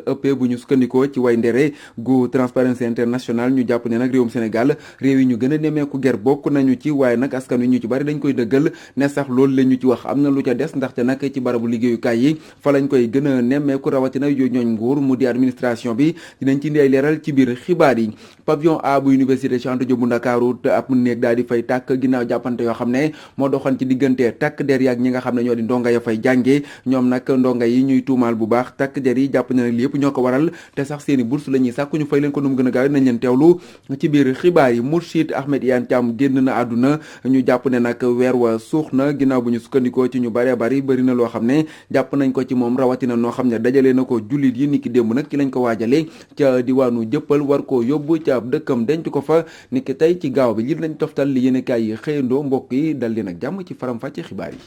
ëppee bu ñu sukkandikoo ci way ndere gu Transparency International ñu jàpp ne nag réewum Sénégal réew yi ñu gën a nemmeeku ger bokk nañu ci waaye nag askan wi ñu ci bari dañ koy dëggal ne sax loolu la ñu ci wax am na lu ca des ndaxte nag ci barabu liggéeyukaay yi fa lañ koy gën a nemmeeku rawatina yu ñooñ nguur mu di administration bi dinañ ci indi ay leeral ci biir xibaar yi. Pavillon A bu université Cheikh Anta Diop bu Ndakaaru te ab néeg daal di fay tàkk ginnaaw jàppante yoo xam ne moo doxoon ci diggante takk der yi ak ñi nga xam ne ñoo di ndonga ya fay jàngee ñoom nag ndonga yi ñuy tuumaal bu baax takk der yi jàpp ne nag li yëpp ñoo ko waral te sax seeni bourse la ñuy sàkku ñu fay leen ko nu mu gën a gaaw nañ leen teewlu ci biir xibaar yi. Mourchid Ahmed Iyane Thiam génn na àdduna ñu jàpp ne nag weer wa suux na ginnaaw bu ñu sukkandikoo ci ñu bëree bëri na loo xam ne jàpp nañ ko ci moom rawatina noo xam ne dajale na ko jullit yi niki démb nag ci lañ ko waajale ca diwaanu Jëppal war koo yóbbu ca dëkkam denc ko fa niki tey ci gaaw bi li lañ toftal li yéenekaay yi xëyandoo mbokk yi dal leen ak jàmm ci faram-fàcce xibaar yi.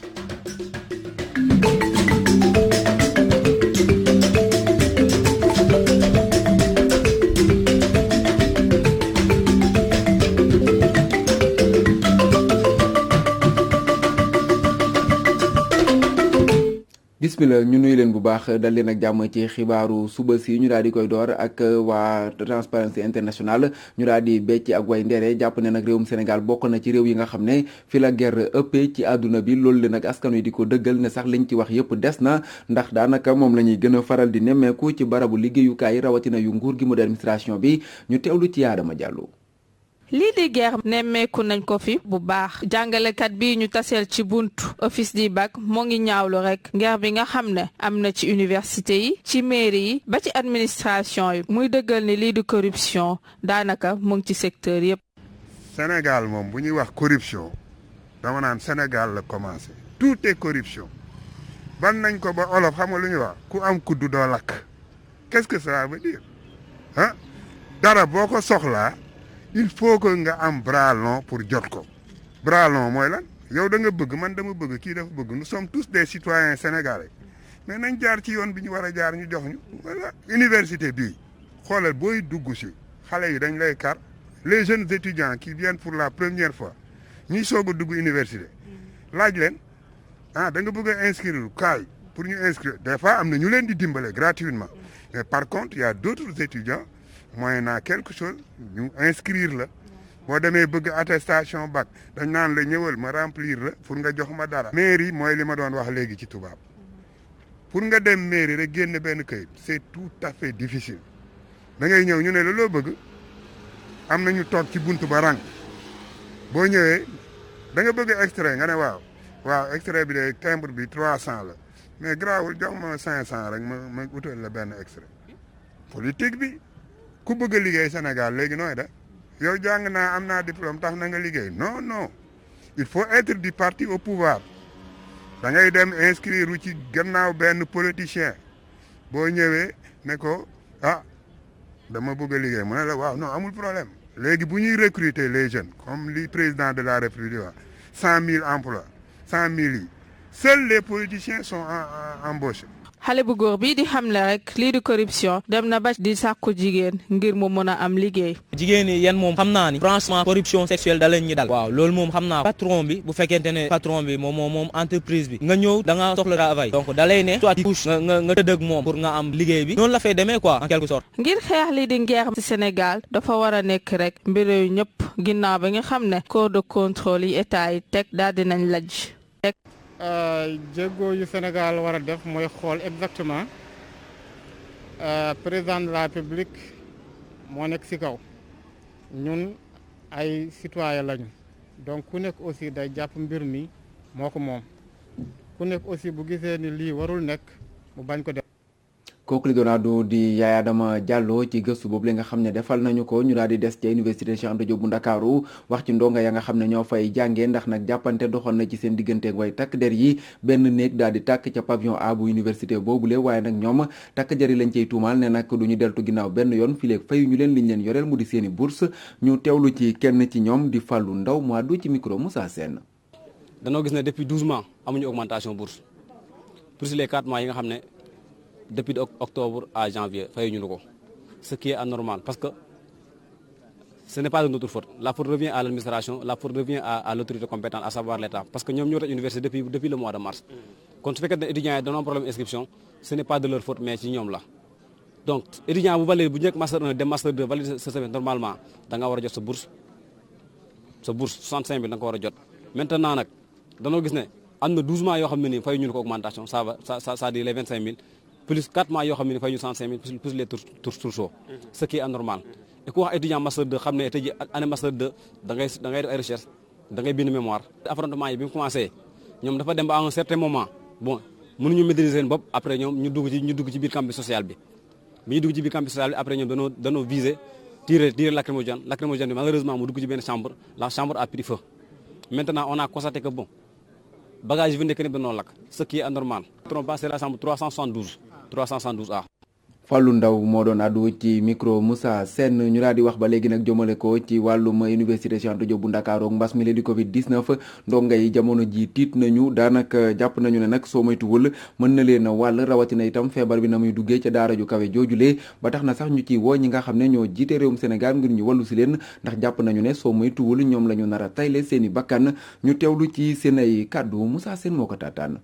bismillah ñu nuyu leen bu baax dal leen ak jàmm ci xibaaru suba si ñu daal di koy door ak waa Transparency International ñu daal di becc ak way ndere jàpp ne nag réewum Sénégal bokk na ci réew yi nga xam ne fi la guerre ëppee ci àdduna bi loolu le nag askan wi di ko dëggal ne sax liñ ci wax yëpp des na ndax daanaka moom la ñuy gën a faral di nemmeeku ci barabu liggéeyukaay rawatina yu nguur gi mu di administration bi ñu teewlu ci Adama Diallo. lii di guerre nemmeeku nañ ko fi bu baax jàngalekat bi ñu taseel ci buntu office di bac moo ngi ñaawlu rek guerre bi nga xam ne am na ci université yi ci mairie yi ba ci administration yi muy dëggal ni lii di corruption daanaka mu ngi ci secteur yëpp. Sénégal moom bu ñuy wax corruption dama naan Sénégal la commencé tout est corruption ban nañ ko ba olof xam nga lu ñuy wax ku am kuddu doo lakk qu'est-ce que ça veut dire ah dara boo ko soxlaa. il faut que nga am bras long pour jot ko bras long mooy lan yow da nga bëgg man dama bëgg kii dafa bëgg nous sommes tous des citoyens sénégalais mais nañ jaar ci yoon bi ñu war a jaar ñu jox ñu voilà université bii xoolal booy dugg si xale yi dañ lay kar les jeunes étudiants qui viennent pour la première fois ñuy soog a dugg université laaj leen ah da nga bëgg a inscrire kaay pour ñu inscrire des fois am na ñu leen di dimbale gratuitement mais par contre il y a d'autres étudiants moyennant quelque chose ñu inscrire la boo demee bëgg attestation bac dañ naan la ñëwal ma remplir la pour nga jox ma dara. mairie mooy li ma doon wax léegi ci tubaab pour nga dem mairie rek génn benn kayit c'est tout à fait difficile da ngay ñëw ñu ne la loo bëgg am na ñu toog ci buntu ba rang boo ñëwee da nga bëgg extrait nga ne waaw extrait bi de timbre bi 300 la mais grawul jox ma 500 rek ma utal la benn extrait politique bi. ku bëgg a liggéey Sénégal léegi nooy da yow jàng naa am naa diplôme tax na nga liggéey non il faut être du parti au pouvoir da ngay dem inscrire ci gannaaw benn politicien boo ñëwee ne ko dama bëgg a liggéey mu ne la waaw non amul problème léegi bu ñuy recruter les jeunes comme li président de la République wax 100 000 emplois 100 000 yi seuls les politiciens sont embauchés. xale bu góor bi di xamle rek lii di corruption dem na ba di sàkku jigéen ngir mu mën a am liggéey. jigéen ñi yéen moom xam naa ni franchement corruption sexuelle da leen ñu dal. waaw loolu moom xam naa patron bi bu fekkente ne patron bi moom entreprise bi nga ñëw da nga soxla travail donc da lay ne soit couche nga tëdd ak moom pour nga am liggéey bi noonu la fay demee quoi en quelque sorte. ngir xeex lii di guerre ci Sénégal dafa war a nekk rek mbir yu ñëpp ginnaaw ba nga xam ne corps de contrôle yi état yi teg daal dinañ lajj teg. jéego yu Sénégal war a def mooy xool exactement président de la République moo nekk ci kaw ñun ay citoyen lañu donc ku nekk aussi day jàpp mbir mi moo ko moom ku nekk aussi bu gisee ni lii warul nekk mu bañ ko def. kooku li doon àddu di Yaya Adama Diallo ci gëstu boobu li nga xam ne defal nañu ko ñu daal di des ca université Cheikh Anta Diop bu Ndakaaru wax ci ndonga ya nga xam ne ñoo fay jàngee ndax nag jàppante doxoon na ci seen digganteeg way takk der yi benn néeg daal di tàkk ca pavillon A bu université boobule waaye nag ñoom takk der yi lañ cay tuumaal ne nag du ñu deltu ginnaaw benn yoon fii léegi fayu ñu leen liñ leen yoreel mu di seeni bourse ñu teewlu ci kenn ci ñoom di Fallou Ndaw mu àddu ci micro Moussa Sène. danoo gis ne depuis 12 mois amuñu augmentation bourse pour les 4 mois yi nga xam ne depuis octobre à janvier fayuñu ko ce qui est anormal parce que ce n'est pas de notre faute la faute revient à l'administration la faute revient à l'autorité compétente à savoir l'État parce que ñoom ñoo tëj université depuis le mois de mars kon su fekkee ne étudiants yi dañoo am problème inscription ce n'est pas de leur faute mais ci ñoom la donc étudiant bu valide bu njëkk master 1 dem master 2 valide sa semestre normalement da nga war a jot sa bourse 65 000 da nga ko war a jot. maintenant nag danoo gis ne am na 12 mois yoo xam ne nii fay ñu ko augmentation ça dit les 25 000 plus 4 mois yoo xam ne nii fay ñu 65 000 plus les tours chauds ce qui est anormal. et ku wax étudiant master 2 xam ne tey ji année master 2 da ngay def ay recherche da ngay bind mémoire. affrontement yi bi mu commencé ñoom dafa dem ba à un certain moment bon mënuñu maîtriser seen bopp après ñoom ñu dugg ci biir campus social bi ñu dugg ci biir campus social bi après ñoom danoo viser tirer lacrymogène bi malheureusement mu dugg ci benn chambre la chambre a pris feu. maintenant on a constaté que bon bagage yi fi nekk ni dañoo lakk ce qui est anormal. c'est la chambre 372A. Fallou Ndaw moo doon àddu ci micro Moussa Sène ñu daal di wax ba léegi nag jëmale ko ci wàllum université Cheikh Anta Diop bu Ndakaaru ak mbas mi di Covid 19 ndongo yi jamono ji tiit nañu daanaka jàpp nañu ne nag soo moytuwul mën na leen a wàll rawatina itam feebar bi na muy duggee ca daara ju kawe joojulee ba tax na sax ñu ci woo ñi nga xam ne ñoo jiite réewum Sénégal ngir ñu wàllu si leen ndax jàpp nañu ne soo moytuwul ñoom la ñu nar a tayle seen i bakkan ñu teewlu ci seen ay kàddu Moussa Sène moo ko taataan.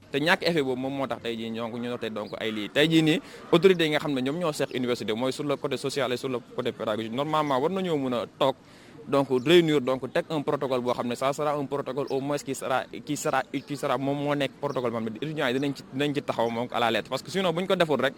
te ñàkk effet boobu moom moo tax tey jii ñu noté donc ay lii tey jii nii autorités yi nga xam ne ñoom ñoo seq université mooy sur le côté social et sur le côté pédagogique normalement war nañoo mën a toog donc réunir donc teg un protocole boo xam ne ça sera un protocole au moins qui sera moom moo nekk protocole boo xam ne étudiants yi dinañ ci taxaw moom à la lettre parce que sinon bu ñu ko deful rek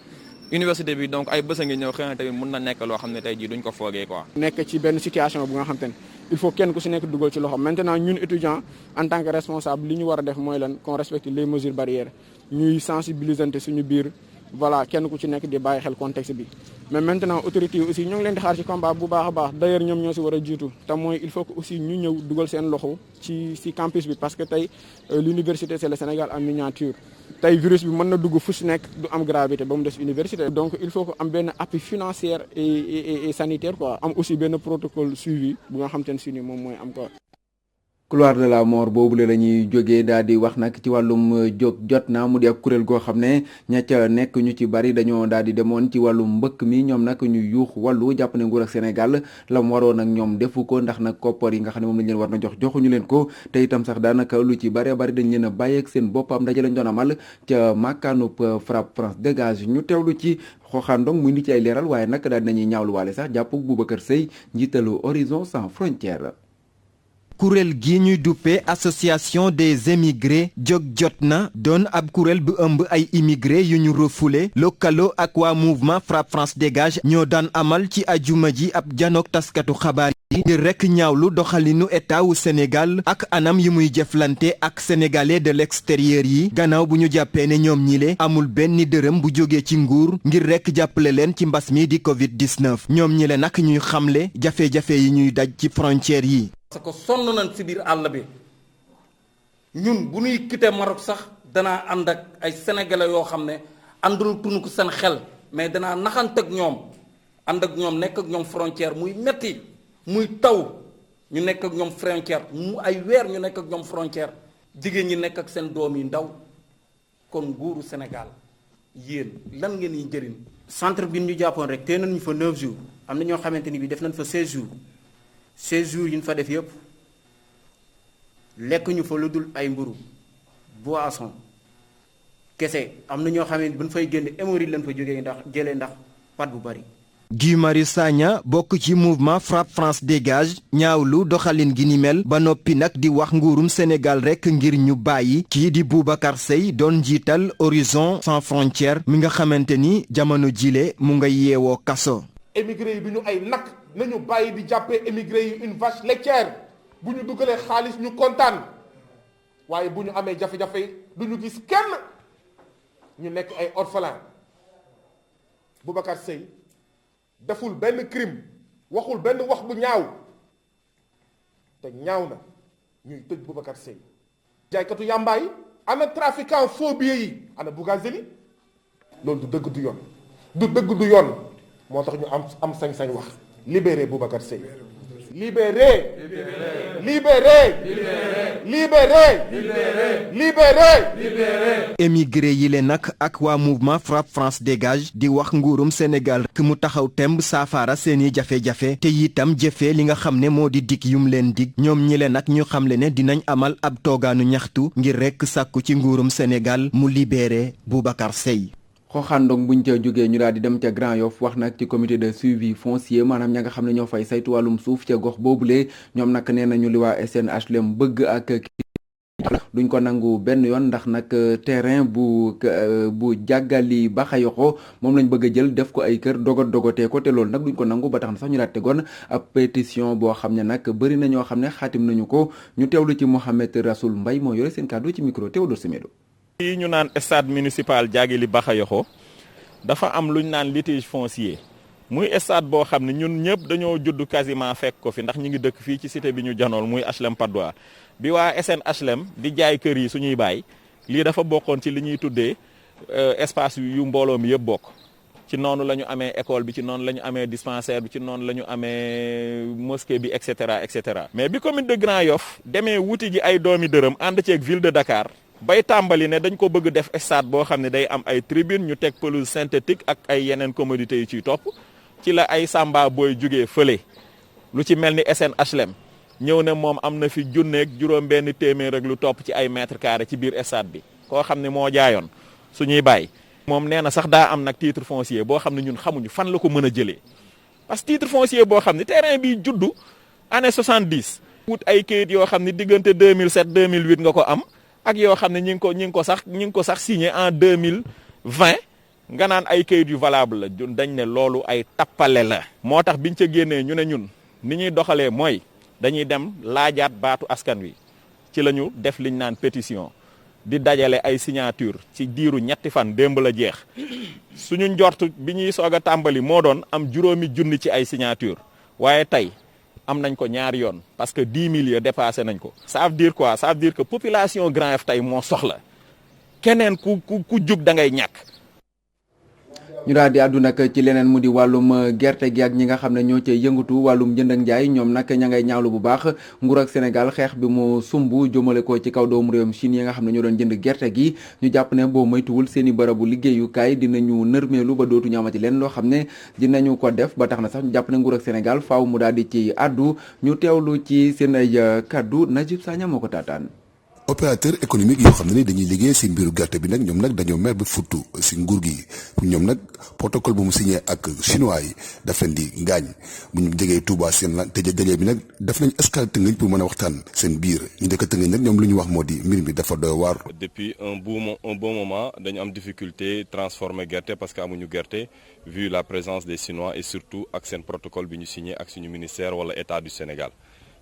université bi donc ay bës a ngi ñëw xëy na tamit mën na nekk loo xam ne tey jii duñ ko foogee quoi. nekk ci benn situation bu nga xam te ne il faut kenn ku si nekk dugal ci loxo maintenant ñun étudiants en tant que responsable li ñu war a def mooy lan qu'on respecte les mesures barrières ñuy sensibilisante suñu biir voilà kenn ku ci nekk di bàyyi xel contexte bi mais maintenant autorités yi aussi ñoo ngi leen di xaar ci combat bu baax a baax d'ailleurs ñoom ñoo si war a jiitu te mooy il faut que aussi ñu ñëw dugal seen loxo ci campus bi parce que tey l'université c'est le Sénégal en miniature tey virus bi mën na dugg fu si nekk du am gravité ba mu des université donc il faut que am benn appui financier et sanitaire quoi am aussi benn protocole suivi bu nga xam te ne si ni moom mooy am quoi. couloir de la mort boobule la ñuy jógee daal di wax nag ci wàllum jot na mu di ak kuréel goo xam ne ña ca nekk ñu ci bari dañoo daal di demoon ci wàllum mbëkk mi ñoom nag ñu yuux wàllu jàpp ne nguur ak Sénégal la mu waroon ak ñoom defu ko ndax nag koppar yi nga xam ne moom lañ leen war na joxuñu leen ko te itam sax daanaka lu ci bari bari dañ leen a bàyyeeg seen boppam ndaje lañ doon amal ca makkaanub FRAPP France dégage ñu teewlu ci xooxaandong muy ndi ci ay leeral waaye nag daal dinañuy ñaawlu waale sax jàppug Boubacar Seye njiitalu Horizon Sans Frontières. kuréel gi ñuy duppee association des émigrés jóg jot na doon ab kuréel bu ëmb ay immigré yu ñu refoulé lëkkaloo ak waa mouvement FRAPP France dégage ñoo daan amal ci ajuma ji ab janook taskatu xabaar yi ngir rekk ñaawlu doxalinu état wu Sénégal ak anam yi muy jëflante ak sénégalais de l'extérieur yi gannaaw bu ñu jàppee ne ñoom ñile amul benn dërëm bu jógee ci nguur ngir rekk jàppale leen ci mbas mi di Covid 19 ñoom ñile nag ñuy xamle jafe-jafe yi ñuy daj ci frontière yi. parce que sonn nañ ci biir àll bi ñun bu ñuy quitté Maroc sax danaa ànd ak ay sénégalais yoo xam ne àndul tunu ko seen xel mais danaa naxante ak ñoom ànd ak ñoom nekk ak ñoom frontière muy metti muy taw ñu nekk ak ñoom frontière mu ay weer ñu nekk ak ñoom frontière jigéen ñi nekk ak seen doom yi ndaw kon nguuru Sénégal yéen lan ngeen yi njëriñ. centre bi ñu jàppoon rek tee nañu fa 9 jours am na ñoo xamante ni bi def nañ fa 16 jours. 16 jours yi ñu fa def yëpp lekk ñu fa lu dul ay mburu boisson kese am na ñoo xam ne bu ñu fay génn hémorroïde lañ fa jógee ndax jëlee ndax pat bu bari. Guy Marius Sagna bokk ci mouvement FRAPP France dégage ñaawlu doxalin gi ni mel ba noppi nag di wax nguurum Sénégal rekk ngir ñu bàyyi kii di Boubacar Seye doon njiital Horizon Sans Frontières mi nga xamante ni jamono jile mu nga yeewoo kaso. émigré yi du ñu ay nag nañu bàyyi di jàppee émigré yi une vache laitière bu ñu dugalee xaalis ñu kontaan waaye bu ñu amee jafe-jafe du ñu gis kenn ñu nekk ay orphelin Boubacar Seye deful benn crime waxul benn wax bu ñaaw te ñaaw na ñuy tëj Boubacar Seye jaaykatu yàmbaay ana trafiquant faux billets yi ana Bougazeli loolu du dëgg du yoon du dëgg du yoon moo tax ñu am sañ-sañ wax libéré Boubacar Seye libéré émigré yi le nag ak waa mouvement FRAPP France dégage di wax nguurum Sénégal ki mu taxaw temb saafara seeni jafe-jafe te itam jëfee li nga xam ne moo di dig yum leen dig ñoom ñi le nag ñu xamle ne dinañ amal ab toogaanu ñaxtu ngir rekk sàkku ci nguurum Sénégal mu libéré Boubacar Seye. xooxaandong buñ ca jógee ñu daal di dem ca Grand Yoff wax nag ci comité de suivi foncier maanaam ña nga xam ne ñoo fay saytu wàllum suuf ca gox boobule ñoom nag nee nañu li waa SNHLM bëgg ak duñ ko nangu benn yoon ndax nag terrain bu jàggali Baxayoxo moom lañ bëgg a jël def ko ay kër dogotee ko te loolu nag duñ ko nangu ba tax na sax ñu daal tegoon ab pétition boo xam ne nag bëri na ñoo xam ne xaatim nañu ko ñu teewlu ci Mohamed Rasoul Mbaye moo yore seen kàddu ci micro Théodore Semedo. yi ñu naan stade municipal Diaguili Bakhayoxo dafa am luñ naan litige foncier muy stade boo xam ne ñun ñëpp dañoo judd quasiment fekk ko fi ndax ñu ngi dëkk fii ci cité bi ñu janool muy HLM Patte d'Oie bi waa SNHLM di jaay kër yi suñuy baay lii dafa bokkoon ci li ñuy tuddee espace yu mbooloo mi yëpp bokk ci noonu la ñu amee école bi ci noonu la ñu amee dispensaire bi ci noonu la ñu amee mosquée bi et cetera et cetera. mais bi commune de Grand Yoff demee wuti ji ay doomi dërëm ànd ceeg ville de Dakar. bay tàmbali ne dañ ko bëgg def stade boo xam ne day am ay tribune ñu teg pelouse synthétique ak ay yeneen commodités yu ciy topp ci la ay samba booy jugee fële lu ci mel ni SNHLM ñëw ne moom am na fi junneeg juróom-benn téeméer ak lu topp ci ay mètres carrés ci biir stade bi koo xam ne moo jaayoon suñuy bàyyi. moom nee na sax daa am nag titre foncier boo xam ne ñun xamuñu fan la ko mën a jëlee parce que titre foncier boo xam ne terrain bi juddu année 70. wut ay kayit yoo xam ne diggante 2007 2008 nga ko am. ak yoo xam ne ñi ngi ko sax signé en 2020 nga naan ay kayit yu valable la dañ ne loolu ay tappale la. moo tax biñ ca génnee ñu ne ñun ni ñuy doxalee mooy dañuy dem laajaat baatu askan wi ci la ñu def liñ naan pétition di dajale ay signature ci diiru ñetti fan démb la jeex suñu njort bi ñuy soog a tàmbali moo doon am 5,000 ci ay signature waaye tey. am nañ ko ñaari yoon parce que 10 000 ya dépassé nañ ko. ça veut dire quoi ça veut dire que population Grand Yoff tey moo soxla keneen ku jug da ngay ñàkk. ñu daal di àddu nag ci leneen mu di wàllum gerte gi ak ñi nga xam ne ñoo cay yëngatu wàllum jënd ak njaay ñoom nag ña ngay ñaawlu bu baax nguur ak Sénégal xeex bi mu sumb jëmale ko ci kaw doomu réewum Chine yi nga xam ne ñoo doon jënd gerte gi ñu jàpp ne boo moytuwul seen i barabu liggéeyukaay dinañu nërmeelu ba dootuñu amati leen loo xam ne dinañu ko def ba tax na sax ñu jàpp ne nguur ak Sénégal faaw mu daal di ci àddu ñu teewlu ci seen ay kaddu Najib Sagna moo ko taataan. opérateur économique yoo xam ne ni dañuy liggéey si mbiru gerte bi nag ñoom nag dañoo mer ba futtu si nguur gi ñoom nag protocole bu mu signé ak chinois yi daf leen di ngaañ bu ñu jegee Touba seen la te dajee bi nag def nañ escale Tëngéej pour mën a waxtaan seen biir ñu dëkk Tëngéej nag ñoom lu ñu wax moo di mbir mi dafa doy waar. depuis un bon moment dañu am difficulté transformer gerte parce que amuñu gerte vu la présence des chinois et surtout ak seen protocole bi ñu signé ak suñu ministère wala état du Sénégal.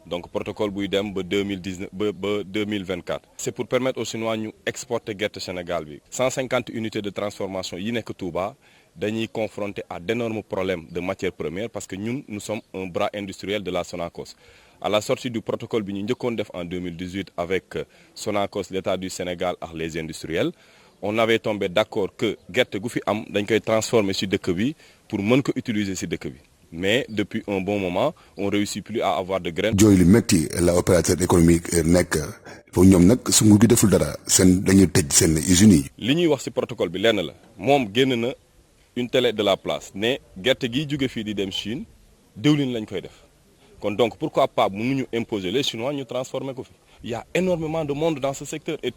donc protocole buy dem ba 2019 ba 2024. c'est pour permettre aux Chinois ñu exporter gerte Sénégal bi. 150 unités de transformation yi nekk Touba dañuy confronter à d'énormes problèmes de matières premières parce que ñun nous sommes un bras industriel de la Sonacos. à la sortie du protocole bi ñu njëkkoon def en 2018 avec Sonacos l'État du Sénégal ak les industriels on avait tombé d'accord que gerte gu fi am dañ koy transformer ci dëkk bi pour mën ko utiliser ci dëkk bi. mais depuis un bon moment on réussit plus à avoir de graines. jooy lu métti la opérateur économique nekk foofu ñoom nag su nguur gi deful dara seen dañuy tëj seen usines yi. li ñuy wax ci protocole bi lenn la moom génn na une télé de la place ne gerte giy jóge fii di dem Chine diwlin lañ koy def kon donc pourquoi pas mënuñu imposer les Chinois ñu transformer ko fi. il y a énormément de monde dans ce secteur et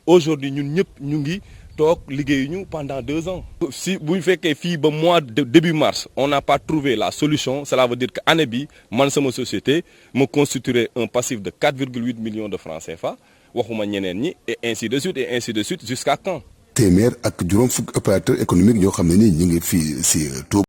aujourd'hui ñun ñëpp ñu ngi. toog liggéeyuñu pendant 2 ans. si bu ñu fekkee fii ba mois de début mars on n'a pas trouvé la solution cela veut dire que année bi man sama société me constituerait un passif de 4,8 millions de francs CFA waxuma ñeneen ñi et ainsi de suite jusqu'à quand. téeméer ak juróom fukk opérateur économique yoo xam ne ni ñu ngi fii si Touba